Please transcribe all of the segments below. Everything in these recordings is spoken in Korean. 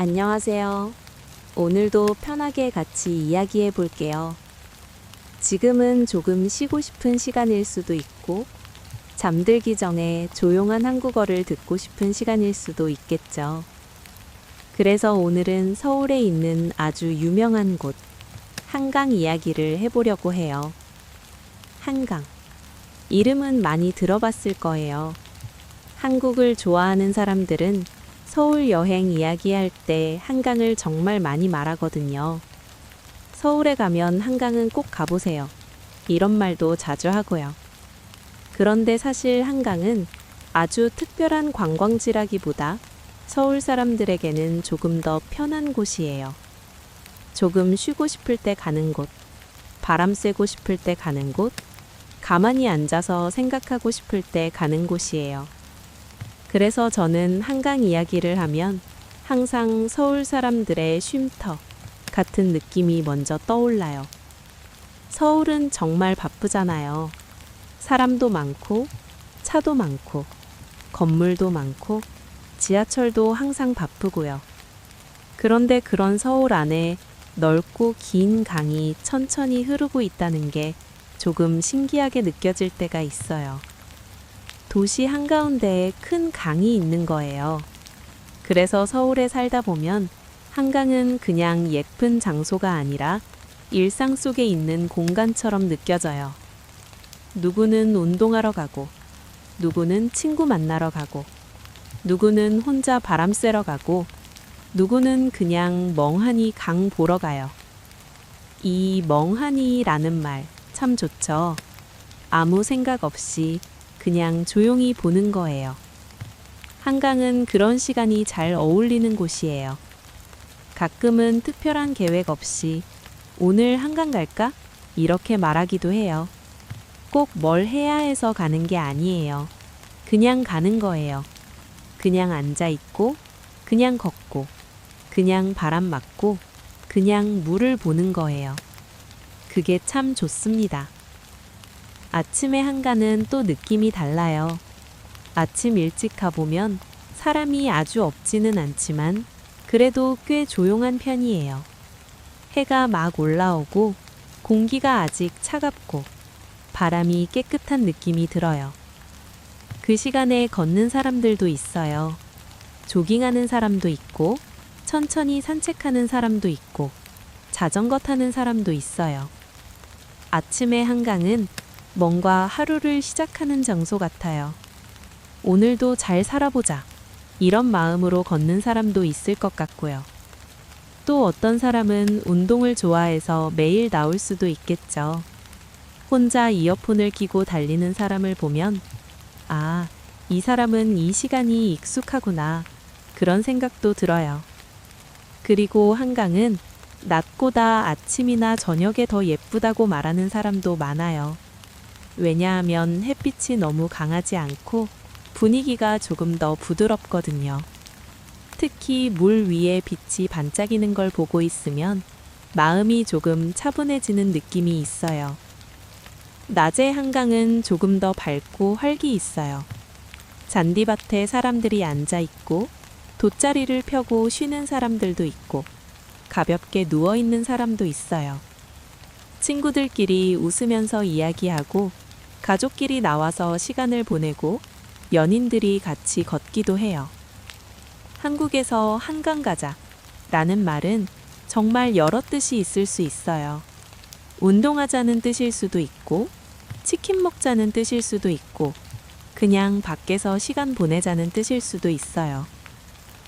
안녕하세요. 오늘도 편하게 같이 이야기해 볼게요. 지금은 조금 쉬고 싶은 시간일 수도 있고, 잠들기 전에 조용한 한국어를 듣고 싶은 시간일 수도 있겠죠. 그래서 오늘은 서울에 있는 아주 유명한 곳, 한강 이야기를 해보려고 해요. 한강. 이름은 많이 들어봤을 거예요. 한국을 좋아하는 사람들은 서울 여행 이야기할 때 한강을 정말 많이 말하거든요. 서울에 가면 한강은 꼭 가보세요. 이런 말도 자주 하고요. 그런데 사실 한강은 아주 특별한 관광지라기보다 서울 사람들에게는 조금 더 편한 곳이에요. 조금 쉬고 싶을 때 가는 곳, 바람 쐬고 싶을 때 가는 곳, 가만히 앉아서 생각하고 싶을 때 가는 곳이에요. 그래서 저는 한강 이야기를 하면 항상 서울 사람들의 쉼터 같은 느낌이 먼저 떠올라요. 서울은 정말 바쁘잖아요. 사람도 많고, 차도 많고, 건물도 많고, 지하철도 항상 바쁘고요. 그런데 그런 서울 안에 넓고 긴 강이 천천히 흐르고 있다는 게 조금 신기하게 느껴질 때가 있어요. 도시 한가운데에 큰 강이 있는 거예요. 그래서 서울에 살다 보면 한강은 그냥 예쁜 장소가 아니라 일상 속에 있는 공간처럼 느껴져요. 누구는 운동하러 가고, 누구는 친구 만나러 가고, 누구는 혼자 바람 쐬러 가고, 누구는 그냥 멍하니 강 보러 가요. 이 멍하니라는 말 참 좋죠. 아무 생각 없이 그냥 조용히 보는 거예요. 한강은 그런 시간이 잘 어울리는 곳이에요. 가끔은 특별한 계획 없이 오늘 한강 갈까? 이렇게 말하기도 해요. 꼭 뭘 해야 해서 가는 게 아니에요. 그냥 가는 거예요. 그냥 앉아 있고, 그냥 걷고, 그냥 바람 맞고, 그냥 물을 보는 거예요. 그게 참 좋습니다. 아침에 한강은 또 느낌이 달라요. 아침 일찍 가보면 사람이 아주 없지는 않지만 그래도 꽤 조용한 편이에요. 해가 막 올라오고 공기가 아직 차갑고 바람이 깨끗한 느낌이 들어요. 그 시간에 걷는 사람들도 있어요. 조깅하는 사람도 있고 천천히 산책하는 사람도 있고 자전거 타는 사람도 있어요. 아침에 한강은 뭔가 하루를 시작하는 장소 같아요. 오늘도 잘 살아보자. 이런 마음으로 걷는 사람도 있을 것 같고요. 또 어떤 사람은 운동을 좋아해서 매일 나올 수도 있겠죠. 혼자 이어폰을 끼고 달리는 사람을 보면, 아, 이 사람은 이 시간이 익숙하구나. 그런 생각도 들어요. 그리고 한강은 낮보다 아침이나 저녁에 더 예쁘다고 말하는 사람도 많아요. 왜냐하면 햇빛이 너무 강하지 않고 분위기가 조금 더 부드럽거든요. 특히 물 위에 빛이 반짝이는 걸 보고 있으면 마음이 조금 차분해지는 느낌이 있어요. 낮에 한강은 조금 더 밝고 활기 있어요. 잔디밭에 사람들이 앉아 있고 돗자리를 펴고 쉬는 사람들도 있고 가볍게 누워 있는 사람도 있어요. 친구들끼리 웃으면서 이야기하고 가족끼리 나와서 시간을 보내고 연인들이 같이 걷기도 해요. 한국에서 한강 가자 라는 말은 정말 여러 뜻이 있을 수 있어요. 운동하자는 뜻일 수도 있고, 치킨 먹자는 뜻일 수도 있고, 그냥 밖에서 시간 보내자는 뜻일 수도 있어요.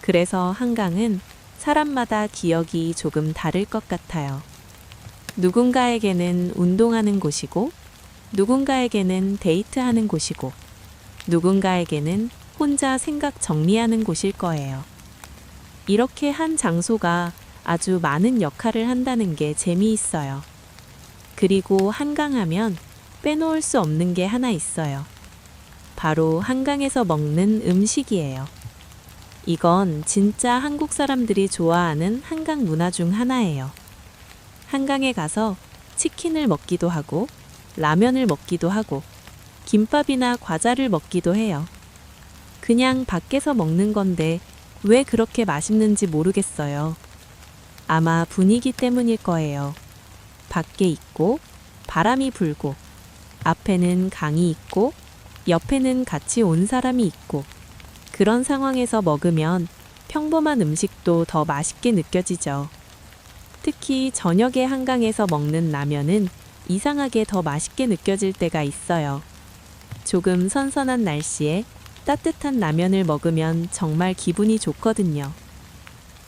그래서 한강은 사람마다 기억이 조금 다를 것 같아요. 누군가에게는 운동하는 곳이고, 누군가에게는 데이트하는 곳이고, 누군가에게는 혼자 생각 정리하는 곳일 거예요. 이렇게 한 장소가 아주 많은 역할을 한다는 게 재미있어요. 그리고 한강하면 빼놓을 수 없는 게 하나 있어요. 바로 한강에서 먹는 음식이에요. 이건 진짜 한국 사람들이 좋아하는 한강 문화 중 하나예요. 한강에 가서 치킨을 먹기도 하고, 라면을 먹기도 하고, 김밥이나 과자를 먹기도 해요. 그냥 밖에서 먹는 건데 왜 그렇게 맛있는지 모르겠어요. 아마 분위기 때문일 거예요. 밖에 있고, 바람이 불고, 앞에는 강이 있고, 옆에는 같이 온 사람이 있고, 그런 상황에서 먹으면 평범한 음식도 더 맛있게 느껴지죠. 특히 저녁에 한강에서 먹는 라면은 이상하게 더 맛있게 느껴질 때가 있어요. 조금 선선한 날씨에 따뜻한 라면을 먹으면 정말 기분이 좋거든요.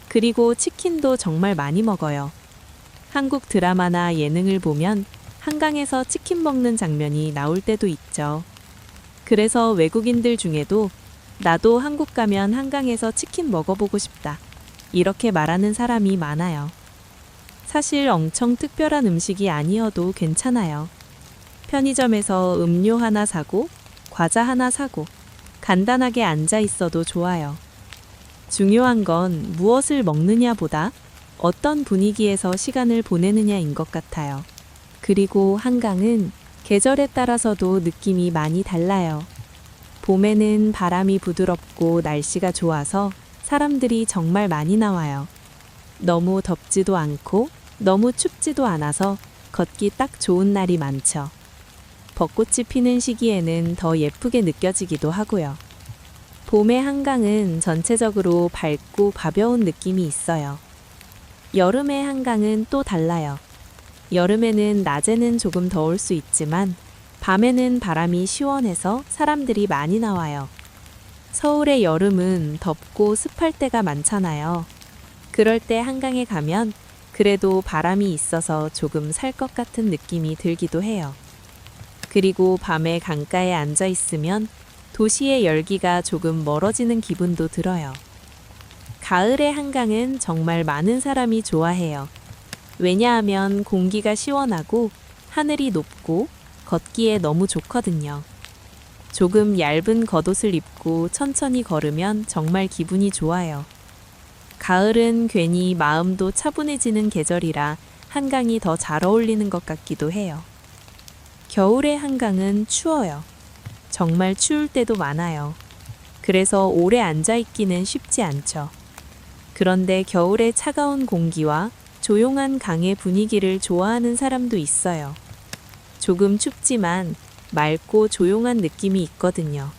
그리고 치킨도 정말 많이 먹어요. 한국 드라마나 예능을 보면 한강에서 치킨 먹는 장면이 나올 때도 있죠. 그래서 외국인들 중에도 나도 한국 가면 한강에서 치킨 먹어보고 싶다, 이렇게 말하는 사람이 많아요. 사실 엄청 특별한 음식이 아니어도 괜찮아요. 편의점에서 음료 하나 사고, 과자 하나 사고, 간단하게 앉아 있어도 좋아요. 중요한 건 무엇을 먹느냐보다 어떤 분위기에서 시간을 보내느냐인 것 같아요. 그리고 한강은 계절에 따라서도 느낌이 많이 달라요. 봄에는 바람이 부드럽고 날씨가 좋아서 사람들이 정말 많이 나와요. 너무 덥지도 않고 너무 춥지도 않아서 걷기 딱 좋은 날이 많죠. 벚꽃이 피는 시기에는 더 예쁘게 느껴지기도 하고요. 봄의 한강은 전체적으로 밝고 가벼운 느낌이 있어요. 여름의 한강은 또 달라요. 여름에는 낮에는 조금 더울 수 있지만 밤에는 바람이 시원해서 사람들이 많이 나와요. 서울의 여름은 덥고 습할 때가 많잖아요. 그럴 때 한강에 가면 그래도 바람이 있어서 조금 살 것 같은 느낌이 들기도 해요. 그리고 밤에 강가에 앉아 있으면 도시의 열기가 조금 멀어지는 기분도 들어요. 가을의 한강은 정말 많은 사람이 좋아해요. 왜냐하면 공기가 시원하고 하늘이 높고 걷기에 너무 좋거든요. 조금 얇은 겉옷을 입고 천천히 걸으면 정말 기분이 좋아요. 가을은 괜히 마음도 차분해지는 계절이라 한강이 더 잘 어울리는 것 같기도 해요. 겨울의 한강은 추워요. 정말 추울 때도 많아요. 그래서 오래 앉아 있기는 쉽지 않죠. 그런데 겨울의 차가운 공기와 조용한 강의 분위기를 좋아하는 사람도 있어요. 조금 춥지만 맑고 조용한 느낌이 있거든요.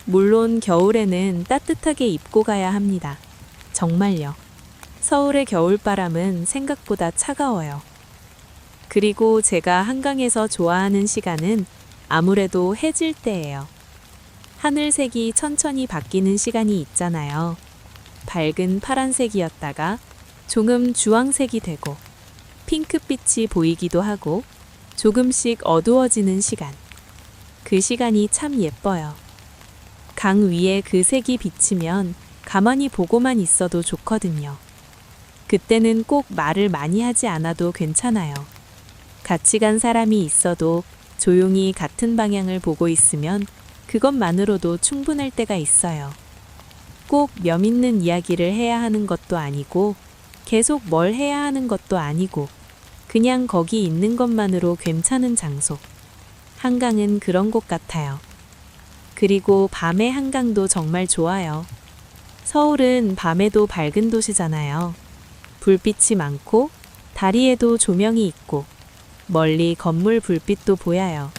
물론 겨울에는 따뜻하게 입고 가야 합니다. 정말요. 서울의 겨울바람은 생각보다 차가워요. 그리고 제가 한강에서 좋아하는 시간은 아무래도 해질 때예요. 하늘색이 천천히 바뀌는 시간이 있잖아요. 밝은 파란색이었다가 조금 주황색이 되고 핑크빛이 보이기도 하고 조금씩 어두워지는 시간. 그 시간이 참 예뻐요. 강 위에 그 색이 비치면 가만히 보고만 있어도 좋거든요. 그때는 꼭 말을 많이 하지 않아도 괜찮아요. 같이 간 사람이 있어도 조용히 같은 방향을 보고 있으면 그것만으로도 충분할 때가 있어요. 꼭 면 있는 이야기를 해야 하는 것도 아니고 계속 뭘 해야 하는 것도 아니고 그냥 거기 있는 것만으로 괜찮은 장소. 한강은 그런 곳 같아요. 그리고 밤의 한강도 정말 좋아요. 서울은 밤에도 밝은 도시잖아요. 불빛이 많고 다리에도 조명이 있고 멀리 건물 불빛도 보여요.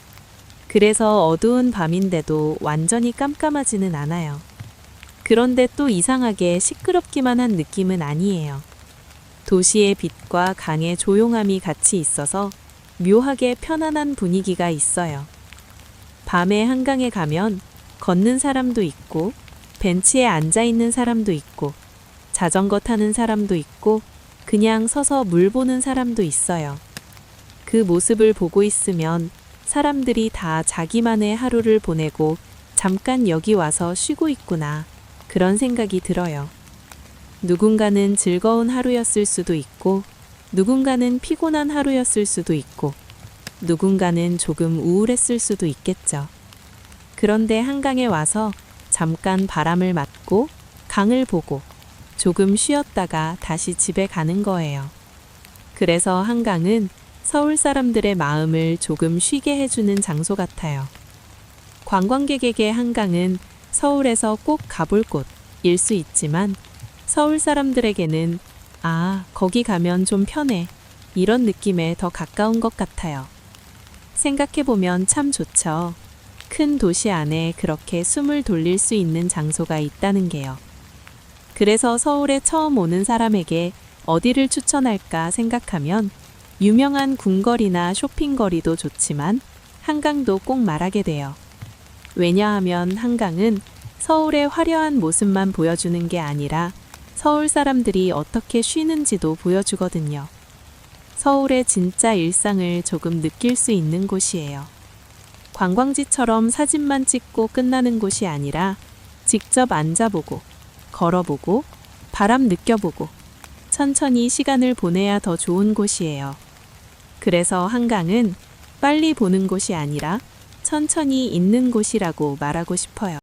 그래서 어두운 밤인데도 완전히 깜깜하지는 않아요. 그런데 또 이상하게 시끄럽기만 한 느낌은 아니에요. 도시의 빛과 강의 조용함이 같이 있어서 묘하게 편안한 분위기가 있어요. 밤에 한강에 가면 걷는 사람도 있고 벤치에 앉아 있는 사람도 있고 자전거 타는 사람도 있고 그냥 서서 물 보는 사람도 있어요. 그 모습을 보고 있으면 사람들이 다 자기만의 하루를 보내고 잠깐 여기 와서 쉬고 있구나, 그런 생각이 들어요. 누군가는 즐거운 하루였을 수도 있고 누군가는 피곤한 하루였을 수도 있고 누군가는 조금 우울했을 수도 있겠죠. 그런데 한강에 와서 잠깐 바람을 맞고 강을 보고 조금 쉬었다가 다시 집에 가는 거예요. 그래서 한강은 서울 사람들의 마음을 조금 쉬게 해주는 장소 같아요. 관광객에게 한강은 서울에서 꼭 가볼 곳, 일 수 있지만 서울 사람들에게는 아, 거기 가면 좀 편해. 이런 느낌에 더 가까운 것 같아요. 생각해보면 참 좋죠. 큰 도시 안에 그렇게 숨을 돌릴 수 있는 장소가 있다는 게요. 그래서 서울에 처음 오는 사람에게 어디를 추천할까 생각하면 유명한 궁궐이나 쇼핑거리도 좋지만 한강도 꼭 말하게 돼요. 왜냐하면 한강은 서울의 화려한 모습만 보여주는 게 아니라 서울 사람들이 어떻게 쉬는지도 보여주거든요. 서울의 진짜 일상을 조금 느낄 수 있는 곳이에요. 관광지처럼 사진만 찍고 끝나는 곳이 아니라 직접 앉아보고, 걸어보고, 바람 느껴보고, 천천히 시간을 보내야 더 좋은 곳이에요. 그래서 한강은 빨리 보는 곳이 아니라 천천히 있는 곳이라고 말하고 싶어요.